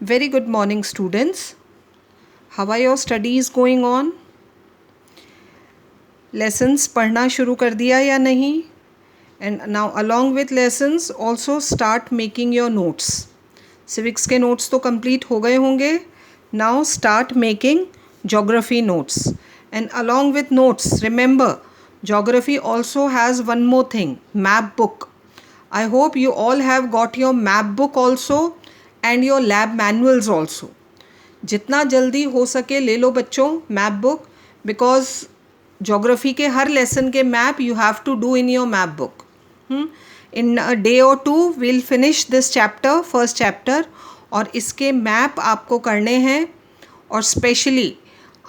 Very good morning, students. How are your studies going on? Lessons पढ़ना शुरू कर दिया या नहीं? And now along with lessons also start making your notes. Civics के notes तो complete हो गए होंगे. Now start making geography notes. And along with notes, remember, geography also has one more thing, map book. I hope you all have got your map book also and your lab manuals also. जितना जल्दी हो सके ले लो बच्चों map book, because geography के हर lesson के map you have to do in your map book. In a day or two will finish this chapter, first chapter, और इसके मैप आपको करने हैं. और स्पेशली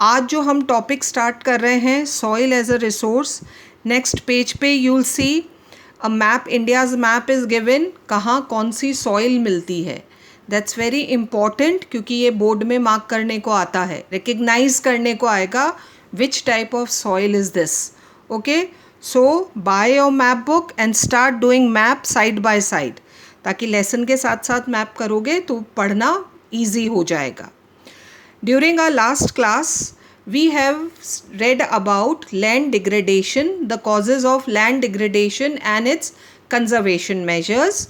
आज जो हम टॉपिक स्टार्ट कर रहे हैं, soil as a resource, next page पे you will see a map, India's map is given, कहाँ कौन सी सॉइल मिलती है. दैट्स वेरी इम्पॉर्टेंट, क्योंकि ये बोर्ड में मार्क करने को आता है, रिकग्नाइज करने को आएगा which type of soil is this. Okay, so by your map book and start doing map side by side, ताकि लेसन के साथ साथ मैप करोगे तो पढ़ना ईजी हो जाएगा. During our last class, we have read about land degradation, the causes of land degradation and its conservation measures.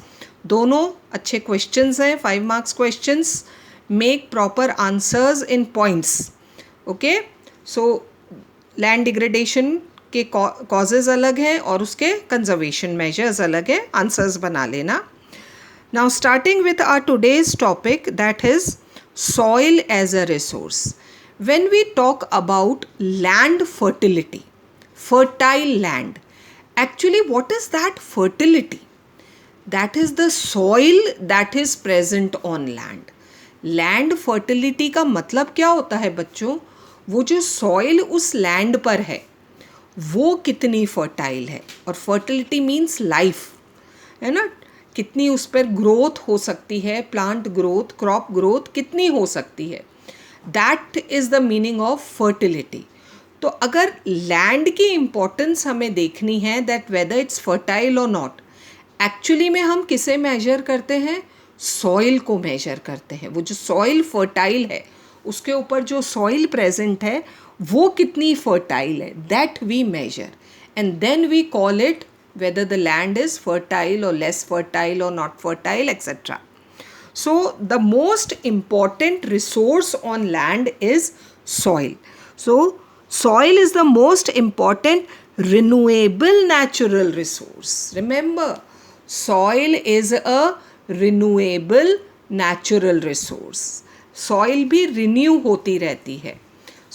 दोनों अच्छे क्वेश्चंस हैं, 5 marks questions. Make proper answers in points. Okay, so land degradation के causes अलग हैं और उसके conservation measures अलग हैं. आंसर्स बना लेना. Now starting with our today's topic, that is soil as a resource. When we talk about land fertility, fertile land, actually what is that fertility? That is the soil that is present on land. Land fertility का मतलब क्या होता है बच्चों? वो जो soil उस land पर है वो कितनी fertile है. और fertility means life, है ना, कितनी उस पर ग्रोथ हो सकती है, प्लांट ग्रोथ, क्रॉप ग्रोथ कितनी हो सकती है. That is the meaning of fertility. तो अगर लैंड की इम्पोर्टेंस हमें देखनी है, दैट वेदर इट्स फर्टाइल और नॉट, एक्चुअली में हम किसे मेजर करते हैं? सॉइल को मेजर करते हैं. वो जो सॉइल फर्टाइल है, उसके ऊपर जो सॉइल प्रेजेंट है वो कितनी फर्टाइल है, that we measure, and then we call it whether the land is fertile or less fertile or not fertile, etc. So the most important resource on land is soil. So soil is the most important renewable natural resource. Remember, soil is a renewable natural resource. Soil भी renew होती रहती है.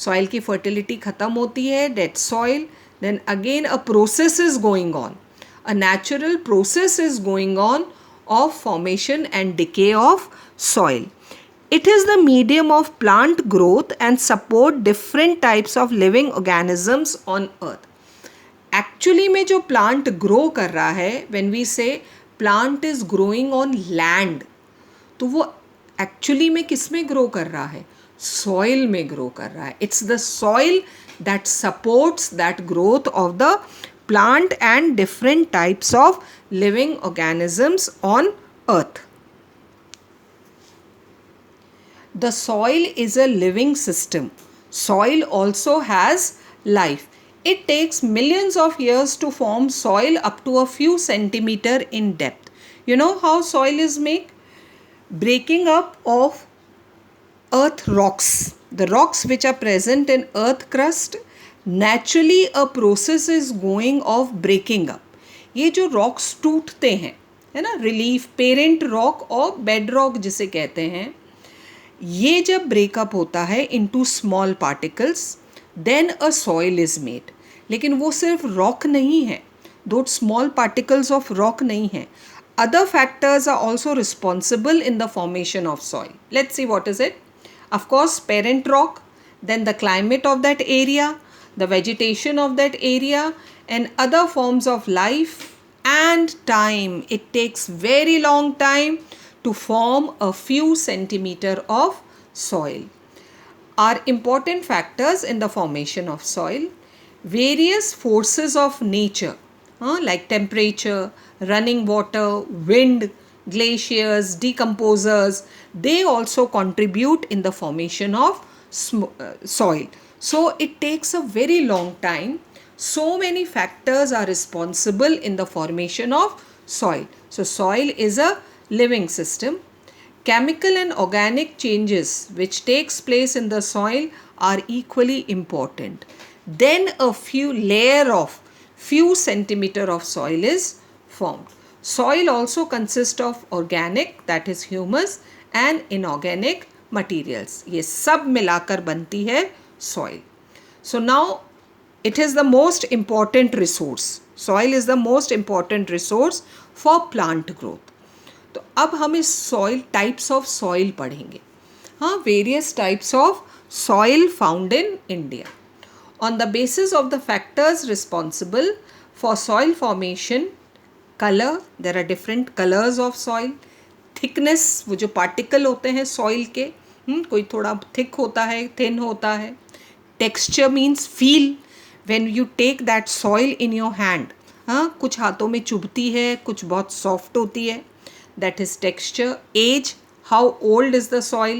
Soil की fertility ख़त्म होती है, dead soil, then again a process is going on. A natural process is going on of formation and decay of soil. It is the medium of plant growth and support different types of living organisms on earth. Actually में जो plant grow कर रहा है, when we say plant is growing on land, तो वो actually में किस में grow कर रहा है? Soil में grow कर रहा है. It's the soil that supports that growth of the plant and different types of living organisms on earth. The soil is a living system. Soil also has life. It takes millions of years to form soil up to a few centimeter in depth. You know how soil is made? Breaking up of earth rocks. The rocks which are present in earth crust, naturally a process is going of breaking up. ये जो rocks टूटते हैं, है ना, relief, parent rock और bed rock जिसे कहते हैं, ये जब breakup होता है into small particles, then a soil is made. लेकिन वो सिर्फ rock नहीं है, those small particles of rock नहीं है. Other factors are also responsible in the formation of soil. Let's see what is it. Of course, parent rock, then the climate of that area, the vegetation of that area, and other forms of life and time. It takes very long time to form a few centimeter of soil. Are important factors in the formation of soil. Various forces of nature, like temperature, running water, wind, glaciers, decomposers, they also contribute in the formation of soil. So it takes a very long time. So many factors are responsible in the formation of soil. So soil is a living system. Chemical and organic changes which takes place in the soil are equally important. Then a few centimeter of soil is formed. Soil also consists of organic, that is humus, and inorganic materials. ये सब मिलाकर बनती है soil. So now it is the most important resource. Soil is the most important resource for plant growth. तो अब हम इस soil types of soil पढ़ेंगे. हाँ, various types of soil found in India. On the basis of the factors responsible for soil formation, colour, there are different colours of soil. Thickness, वो जो particle होते हैं सॉइल के, कोई थोड़ा thick होता है, थिन होता है. Texture means feel, when you take that soil in your hand. हाँ, कुछ हाथों में चुभती है, कुछ बहुत सॉफ्ट होती है. That is texture. Age, how old is the soil?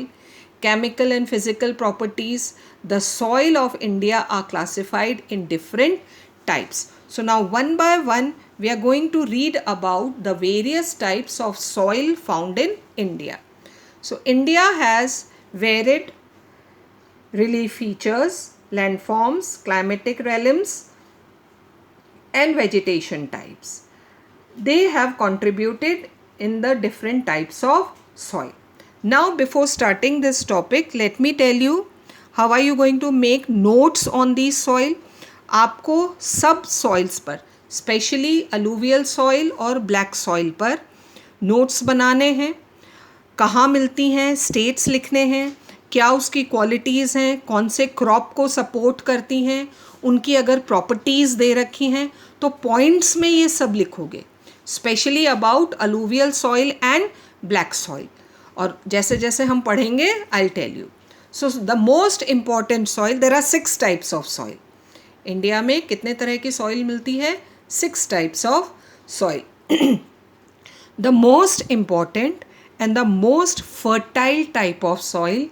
Chemical and physical properties. The soil of India are classified in different types. So now one by one we are going to read about the various types of soil found in India. So India has varied relief features, landforms, climatic realms and vegetation types. They have contributed in the different types of soil. Now before starting this topic, let me tell you how are you going to make notes on these soil. आपको सब soils पर, specially alluvial soil और black soil पर notes बनाने हैं. कहाँ मिलती हैं, states लिखने हैं, क्या उसकी क्वालिटीज़ हैं, कौन से क्रॉप को सपोर्ट करती हैं, उनकी अगर प्रॉपर्टीज़ दे रखी हैं तो पॉइंट्स में ये सब लिखोगे. Specially about alluvial soil and black soil. और जैसे जैसे हम पढ़ेंगे I tell you. So the most important soil, there are 6 types of soil. India में कितने तरह की सॉइल मिलती है? 6 types of soil. The most important and the most fertile type of soil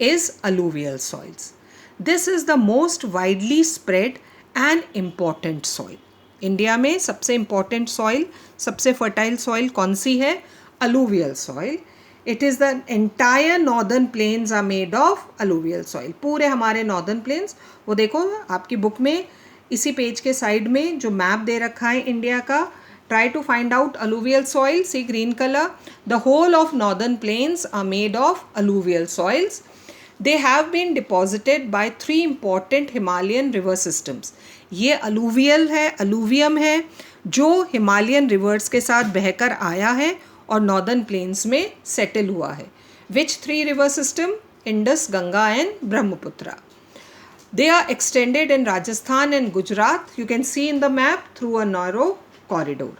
is alluvial soils. This is the most widely spread and important soil. India में सबसे important soil, सबसे fertile soil कौन सी है? Alluvial soil. It is the entire northern plains are made of alluvial soil. पूरे हमारे northern plains, वो देखो आपकी बुक में इसी पेज के साइड में जो मैप दे रखा है इंडिया का, try to find out alluvial soil. See green color. The whole of northern plains are made of alluvial soils. They have been deposited by 3 important Himalayan river systems. ये alluvial है, alluvium है, जो Himalayan reverse के साथ बहकर आया है और नॉर्दर्न प्लेन्स में सेटल हुआ है. Which 3 river system? Indus, Ganga and Brahmaputra. They are extended in Rajasthan and Gujarat. You can see in the map through a narrow corridor.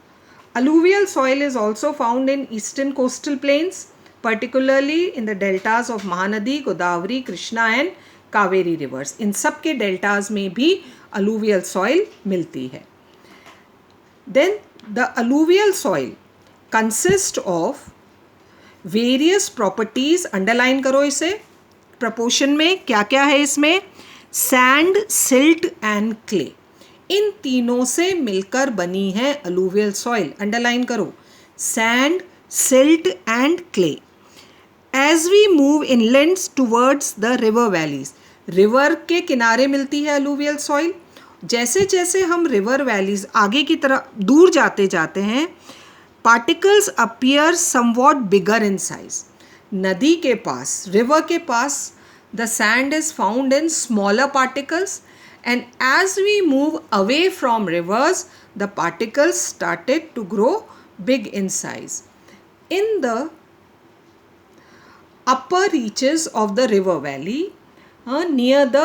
Alluvial soil is also found in eastern coastal plains, particularly in the deltas of Mahanadi, Godavari, Krishna and Kaveri rivers. इन सब के deltas में भी alluvial soil मिलती है. Then the alluvial soil consists of various properties. Underline करो इसे. Proportion में क्या क्या है इसमें? Sand, silt and clay. इन तीनों से मिलकर बनी है अलूवियल सॉइल. अंडरलाइन करो. Sand, silt and clay. As we move inlands towards the river valleys, river के किनारे मिलती है अलूवियल सॉइल. जैसे जैसे हम रिवर वैलीज आगे की तरफ दूर जाते जाते हैं, particles appear somewhat bigger in size. नदी के पास, रिवर के पास, the sand is found in smaller particles. And as we move away from rivers, the particles started to grow big in size. In the upper reaches of the river valley, near the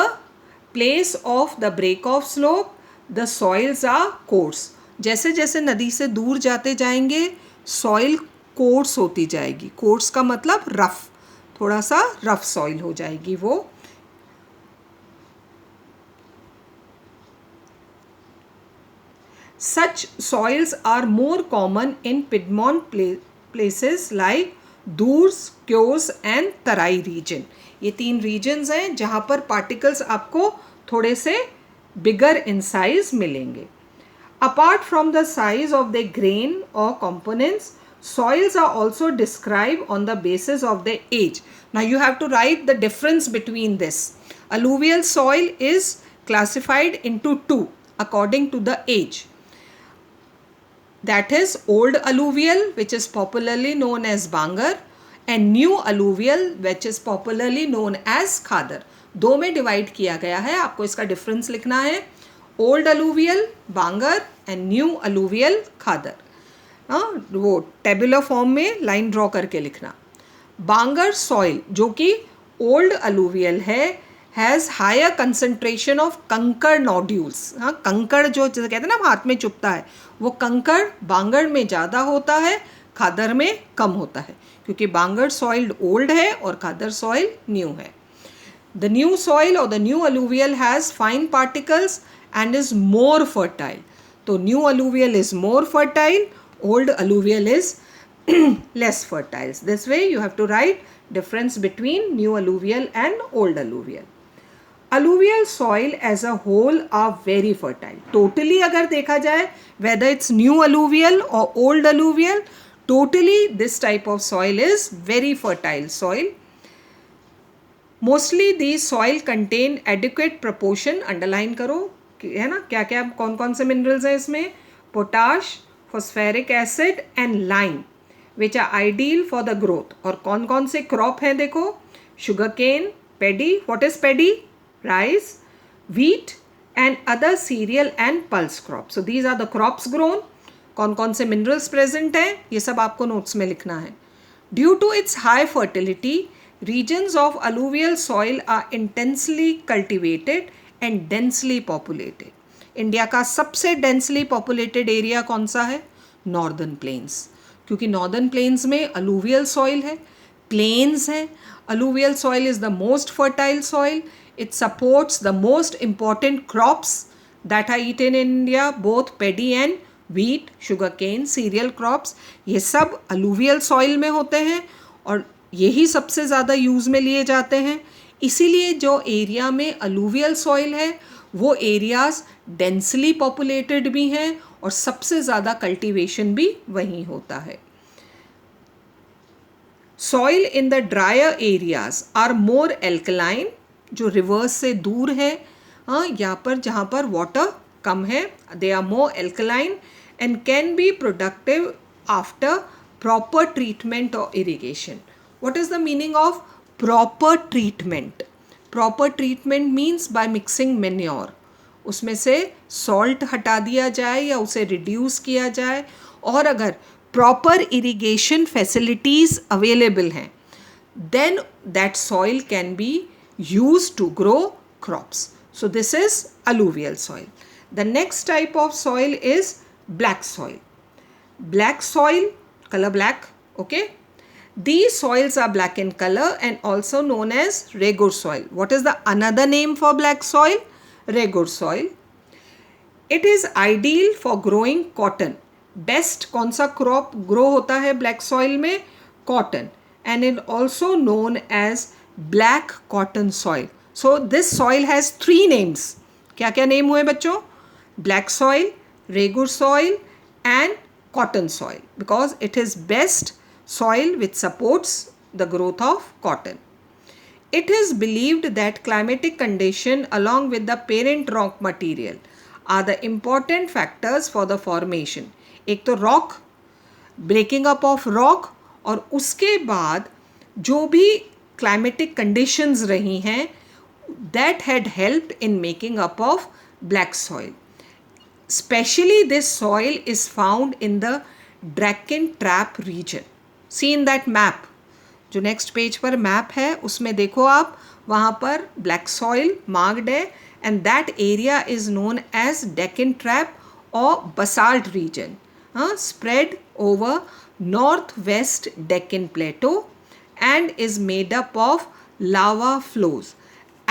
place of the break off slope, the soils are coarse. जैसे जैसे नदी से दूर जाते जाएंगे, soil coarse होती जाएगी. coarse का मतलब rough, थोड़ा सा rough soil हो जाएगी वो. Such soils are more common in Piedmont places like Duars, Chos and Terai region. ये 3 रीजन्स हैं जहाँ पर पार्टिकल्स आपको थोड़े से बिगर इन साइज मिलेंगे. Apart from the size of the grain or components, soils are also described on the basis of their age. Now you have to write the difference between this. Alluvial soil is classified into 2 according to the age. That is old alluvial, which is popularly known as Bangar, and new alluvial, which is popularly known as Khadar. 2 में divide किया गया है. आपको इसका difference लिखना है. Old alluvial bangar and new alluvial khadar. वो tabular form में लाइन ड्रॉ करके लिखना. बांगर सॉइल जो कि ओल्ड अलूवियल है has higher concentration of kankar nodules. Kankar जो कहते हैं ना हाथ में चुभता है, वो कंकड़ बांगर में ज़्यादा होता है, खादर में कम होता है, क्योंकि बांगर सॉइल ओल्ड है और खादर सॉइल न्यू है. The new soil or the new alluvial has fine particles and is more fertile. So new alluvial is more fertile, old alluvial is less fertile. This way you have to write difference between new alluvial and old alluvial. Alluvial soil as a whole are very fertile. Totally अगर देखा जाए, whether it's new alluvial or old alluvial, totally this type of soil is very fertile soil. Mostly these soil contain adequate proportion, underline करो है ना, क्या क्या कौन कौन से मिनरल्स हैं इसमें, potash, phosphoric acid and lime, which are ideal for the growth. और कौन कौन से क्रॉप हैं देखो, sugarcane, paddy, what is paddy, rice, wheat and other cereal and pulse crops. So these are the crops grown. कौन कौन से minerals present हैं, ये सब आपको नोट्स में लिखना है. Due to its high fertility, regions of alluvial soil are intensely cultivated and densely populated. India का सबसे डेंसली पॉपुलेटेड एरिया कौन सा है, नॉर्दर्न प्लेन्स, क्योंकि नॉर्दर्न प्लेन्स में अलूवियल सॉइल है, प्लेन्स है. Alluvial soil is the most fertile soil. It supports the most important crops that are eaten in India, both paddy and wheat, sugarcane, cereal crops, ये सब alluvial soil में होते हैं और यही सबसे ज़्यादा यूज़ में लिए जाते हैं. इसीलिए जो एरिया में अलूवियल सॉइल है वो एरियाज़ डेंसली पॉपुलेटेड भी हैं और सबसे ज़्यादा कल्टीवेशन भी वहीं होता है. Soil in the drier areas are more alkaline, जो रिवर्स से दूर है, यहाँ पर जहाँ पर वाटर कम है, they are more alkaline and can be productive after proper treatment और irrigation. What is the meaning of proper treatment? Proper treatment means by mixing manure. उसमें से salt हटा दिया जाए या उसे reduce किया जाए, और अगर proper irrigation facilities available हैं, then that soil can be used to grow crops. So this is alluvial soil. The next type of soil is black soil. Black soil, color black, okay? These soils are black in color and also known as regur soil. What is the another name for black soil? Regur soil. It is ideal for growing cotton. Best कौन सा crop grow होता है black soil में? Cotton. And it also known as black cotton soil. So this soil has 3 names. क्या क्या name हुए बच्चों? Black soil, regur soil and cotton soil, because it is best soil which supports the growth of cotton. It is believed that climatic condition along with the parent rock material are the important factors for the formation. एक तो rock, breaking up of rock, और उसके बाद जो भी climatic conditions रही हैं that had helped in making up of black soil. Especially this soil is found in the Deccan Trap region. See in that map, जो नेक्स्ट पेज पर map है उसमें देखो आप, वहाँ पर ब्लैक सॉइल मार्क्ड है and that area is known as Deccan trap और basalt region, spread over north west Deccan plateau and is made up of lava flows.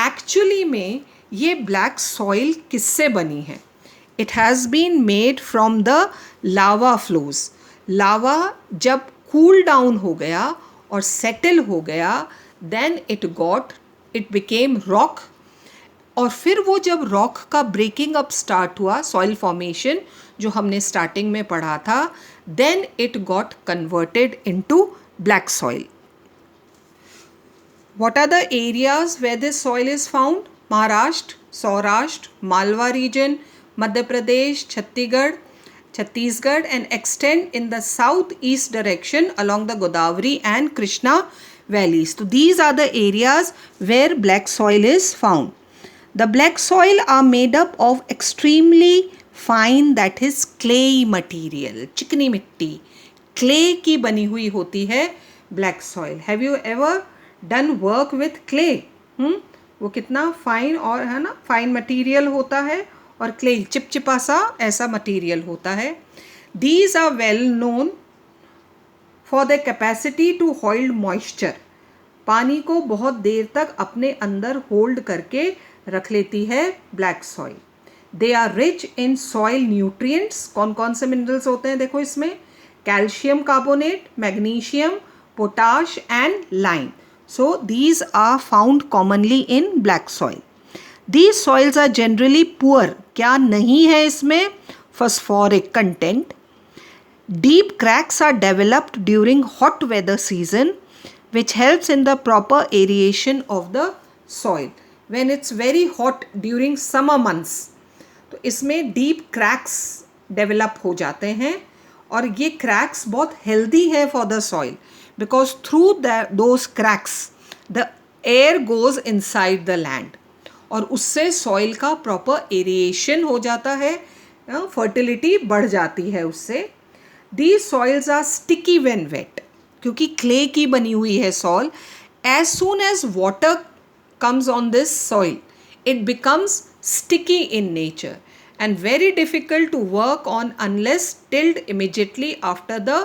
Actually में ये ब्लैक सॉइल किससे बनी है? It has been made from the lava flows. Lava जब cool down हो गया और सेटल हो गया, देन इट बिकेम रॉक। और फिर वो जब रॉक का ब्रेकिंग अप स्टार्ट हुआ, सॉइल फॉर्मेशन जो हमने स्टार्टिंग में पढ़ा था, then it got converted into black soil. What are the areas where this soil is found? Maharashtra, Saurashtra, Malwa region, Madhya Pradesh, Chhattisgarh, and extend in the southeast direction along the Godavari and Krishna valleys. So these are the areas where black soil is found. The black soil are made up of extremely fine, that is clay material. चिकनी मिट्टी, clay की बनी हुई होती है black soil. Have you ever done work with clay? वो कितना fine और है ना, फाइन मटीरियल होता है, और क्ले चिपचिपा सा ऐसा मटीरियल होता है. These are well known for the capacity to hold moisture. पानी को बहुत देर तक अपने अंदर होल्ड करके रख लेती है black soil. They are rich in soil nutrients. कौन कौन से मिनरल्स होते हैं देखो इसमें? Calcium carbonate, magnesium, potash and lime. So these are found commonly in black soil. These soils are generally poor. क्या नहीं है इसमें? Phosphoric content. Deep cracks are developed during hot weather season, which helps in the proper aeration of the soil. When it's very hot during summer months, तो इसमें deep cracks develop हो जाते हैं, और ये cracks बहुत healthy है for the soil. Because through those cracks the air goes inside the land, और उससे सॉइल का प्रॉपर एरिएशन हो जाता है, फर्टिलिटी बढ़ जाती है उससे. These soils are sticky when wet, क्योंकि क्ले की बनी हुई है soil. As soon as water comes on this soil, it becomes sticky in nature and very difficult to work on unless tilled immediately after the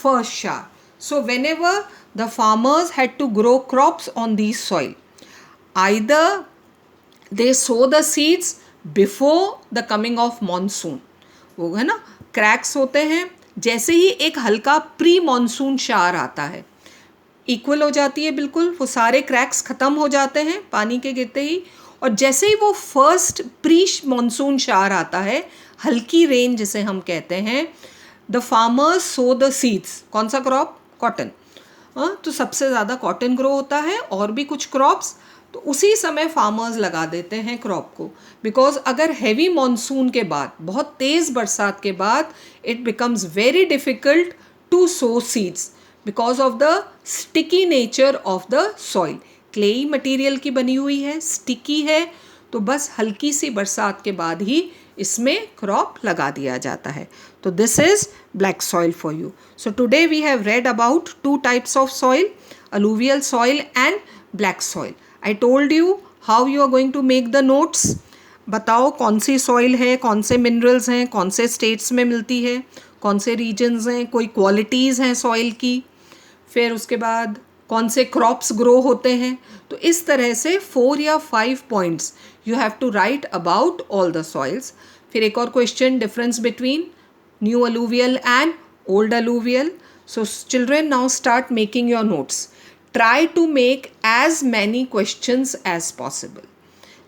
first shower. So whenever the farmers had to grow crops on these soil, either they sow the seeds before the coming of monsoon. वो है ना, cracks होते हैं. जैसे ही एक हल्का pre monsoon shower आता है, इक्वल हो जाती है बिल्कुल, वो सारे क्रैक्स ख़त्म हो जाते हैं पानी के गिरते ही. और जैसे ही वो फर्स्ट प्री मॉनसून शावर आता है, हल्की रेन जिसे हम कहते हैं, the farmers so the seeds. कौन सा क्रॉप? कॉटन. तो सबसे ज़्यादा कॉटन ग्रो होता है, और भी कुछ क्रॉप्स. तो उसी समय फार्मर्स लगा देते हैं क्रॉप को. बिकॉज अगर हैवी मॉनसून के बाद, बहुत तेज़ बरसात के बाद, it becomes very difficult to sow seeds because of the sticky nature of the soil. Clayey material की बनी हुई है, स्टिकी है, तो बस हल्की सी बरसात के बाद ही इसमें क्रॉप लगा दिया जाता है. तो this is black soil for you. So today we have read about 2 types of soil, alluvial soil and black soil. I told you how you are going to make the notes. बताओ कौन सी soil है, कौन से minerals हैं, कौन से states में मिलती है, कौन से रीजन्स हैं, कोई क्वालिटीज़ हैं सॉइल की, फिर उसके बाद कौन से क्रॉप्स ग्रो होते हैं. तो इस तरह से 4 या 5 points you have to write about all the soils. फिर एक और question, difference between new alluvial and old alluvial. So children, now start making your notes. Try to make as many questions as possible.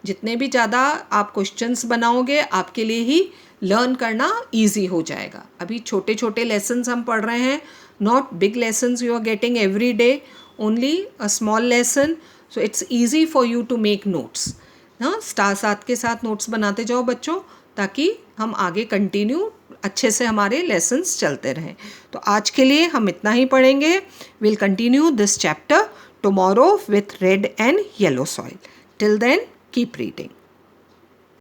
जितने भी ज़्यादा आप questions बनाओगे, आपके लिए ही लर्न करना ईजी हो जाएगा. अभी छोटे छोटे लेसन्स हम पढ़ रहे हैं, not big lessons you are getting every day, only a small lesson. So it's easy for you to make notes. हाँ, साथ के साथ नोट्स बनाते जाओ बच्चों, ताकि हम आगे कंटिन्यू अच्छे से हमारे लेसन्स चलते रहें. तो आज के लिए हम इतना ही पढ़ेंगे. Will continue this chapter tomorrow with red and yellow soil. Till then, keep reading.